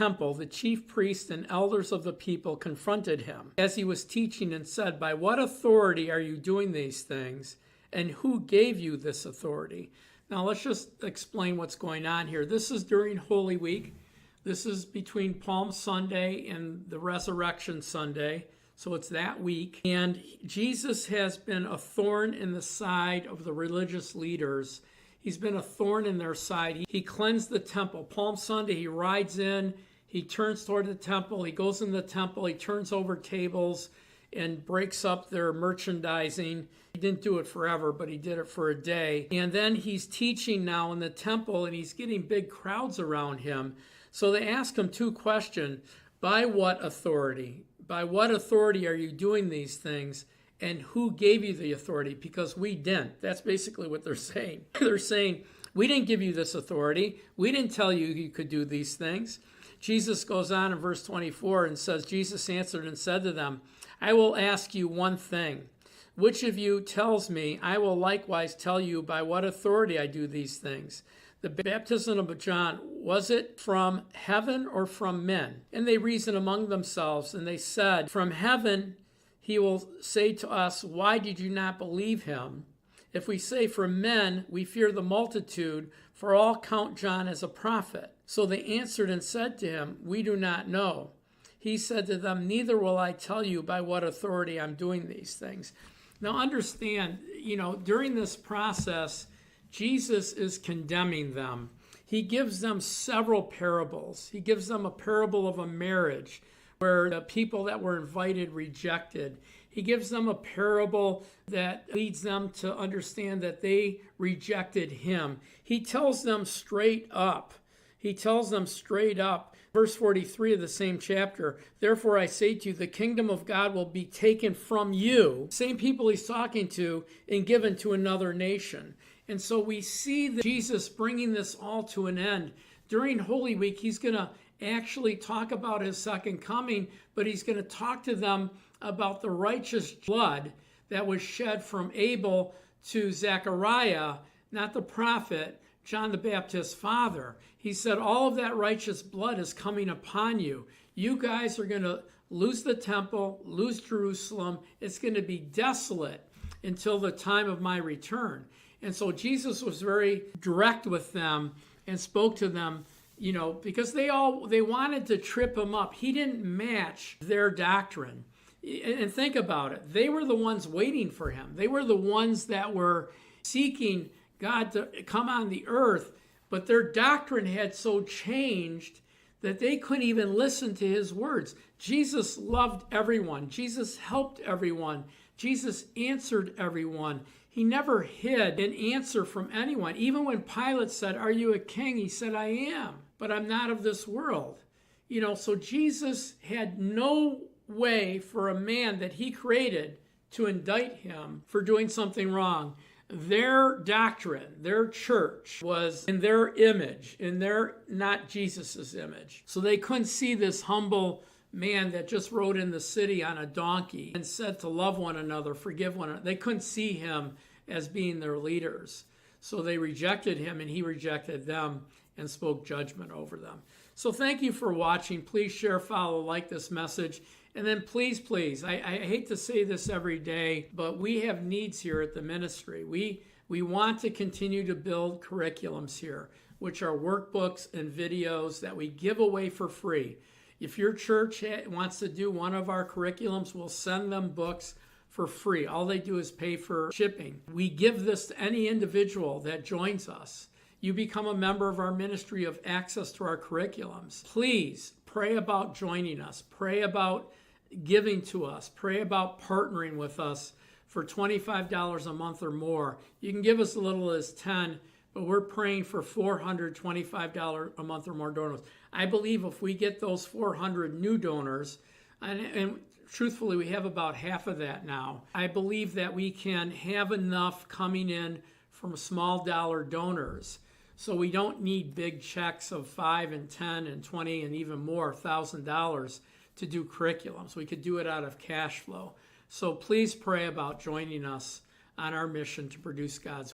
temple, the chief priests and elders of the people confronted him as he was teaching and said, "By what authority are you doing these things? And who gave you this authority?" Now let's just explain what's going on here. This is during Holy Week. This is between Palm Sunday and the Resurrection Sunday. So it's that week. And Jesus has been a thorn in the side of the religious leaders. He's been a thorn in their side. He cleansed the temple. Palm Sunday, he rides in, he turns toward the temple, he goes in the temple, he turns over tables and breaks up their merchandising. He didn't do it forever, but he did it for a day. And then he's teaching now in the temple, and he's getting big crowds around him. So they ask him two questions. By what authority? By what authority are you doing these things? And who gave you the authority? Because we didn't. That's basically what they're saying. They're saying, we didn't give you this authority. We didn't tell you you could do these things. Jesus goes on in verse 24 and says, Jesus answered and said to them, I will ask you one thing. Which of you tells me? I will likewise tell you by what authority I do these things. The baptism of John, was it from heaven or from men? And they reasoned among themselves, and they said, from heaven. He will say to us, why did you not believe him? If we say from men, we fear the multitude, for all count John as a prophet. So they answered and said to him, we do not know. He said to them, neither will I tell you by what authority I'm doing these things. Now understand, during this process, Jesus is condemning them. He gives them several parables. He gives them a parable of a marriage where the people that were invited rejected. He gives them a parable that leads them to understand that they rejected him. He tells them straight up. Verse 43 of the same chapter, therefore I say to you, the kingdom of God will be taken from you, same people he's talking to, and given to another nation. And so we see that Jesus bringing this all to an end. During Holy Week, he's going to actually talk about his second coming, but he's going to talk to them about the righteous blood that was shed from Abel to Zechariah, not the prophet, John the Baptist's father. He said, all of that righteous blood is coming upon you. You guys are going to lose the temple, lose Jerusalem. It's going to be desolate until the time of my return. And so Jesus was very direct with them and spoke to them, because they wanted to trip him up. He didn't match their doctrine. And think about it. They were the ones waiting for him. They were the ones that were seeking God to come on the earth, but their doctrine had so changed that they couldn't even listen to his words. Jesus loved everyone. Jesus helped everyone. Jesus answered everyone. He never hid an answer from anyone. Even when Pilate said, are you a king? He said, I am, but I'm not of this world. So Jesus had no way for a man that he created to indict him for doing something wrong. Their doctrine, their church was in their image, not Jesus's image. So they couldn't see this humble man that just rode in the city on a donkey and said to love one another, forgive one another. They couldn't see him as being their leaders. So they rejected him, and he rejected them and spoke judgment over them. So thank you for watching. Please share, follow, like this message. And then please, I hate to say this every day, but we have needs here at the ministry. We want to continue to build curriculums here, which are workbooks and videos that we give away for free. If your church wants to do one of our curriculums, we'll send them books for free. All they do is pay for shipping. We give this to any individual that joins us. You become a member of our ministry of access to our curriculums. Please pray about joining us. Pray about giving to us. Pray about partnering with us for $25 a month or more. You can give us as little as $10, but we're praying for $425 a month or more donors. I believe if we get those 400 new donors, and truthfully, we have about half of that now, I believe that we can have enough coming in from small dollar donors. So we don't need big checks of $5 and $10 and $20 and even more $1,000 to do curriculums. We could do it out of cash flow. So please pray about joining us on our mission to produce God's